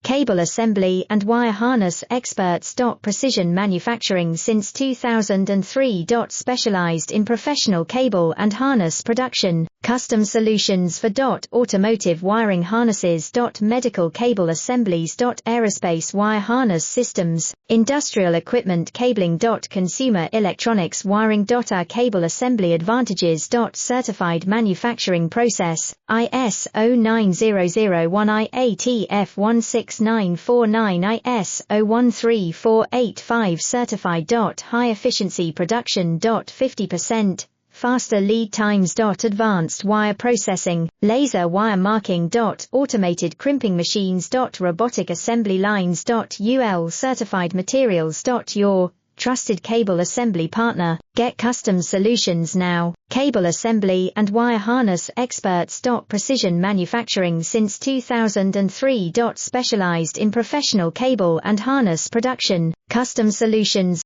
Cable assembly and wire harness experts. Precision manufacturing since 2003. Specialized in professional cable and harness production, custom solutions for automotive wiring harnesses. Medical cable assemblies. Aerospace wire harness systems, industrial equipment cabling. Consumer electronics wiring. Our cable assembly advantages. Certified manufacturing process, ISO 9001-IATF16949, ISO 13485 certified. High efficiency production. 50% faster lead times. Advanced wire processing, laser wire marking. Automated crimping machines. Robotic assembly lines. UL certified materials. Your trusted cable assembly partner. Get custom solutions now. Cable assembly and wire harness experts. Precision manufacturing since 2003. Specialized in professional cable and harness production, custom solutions.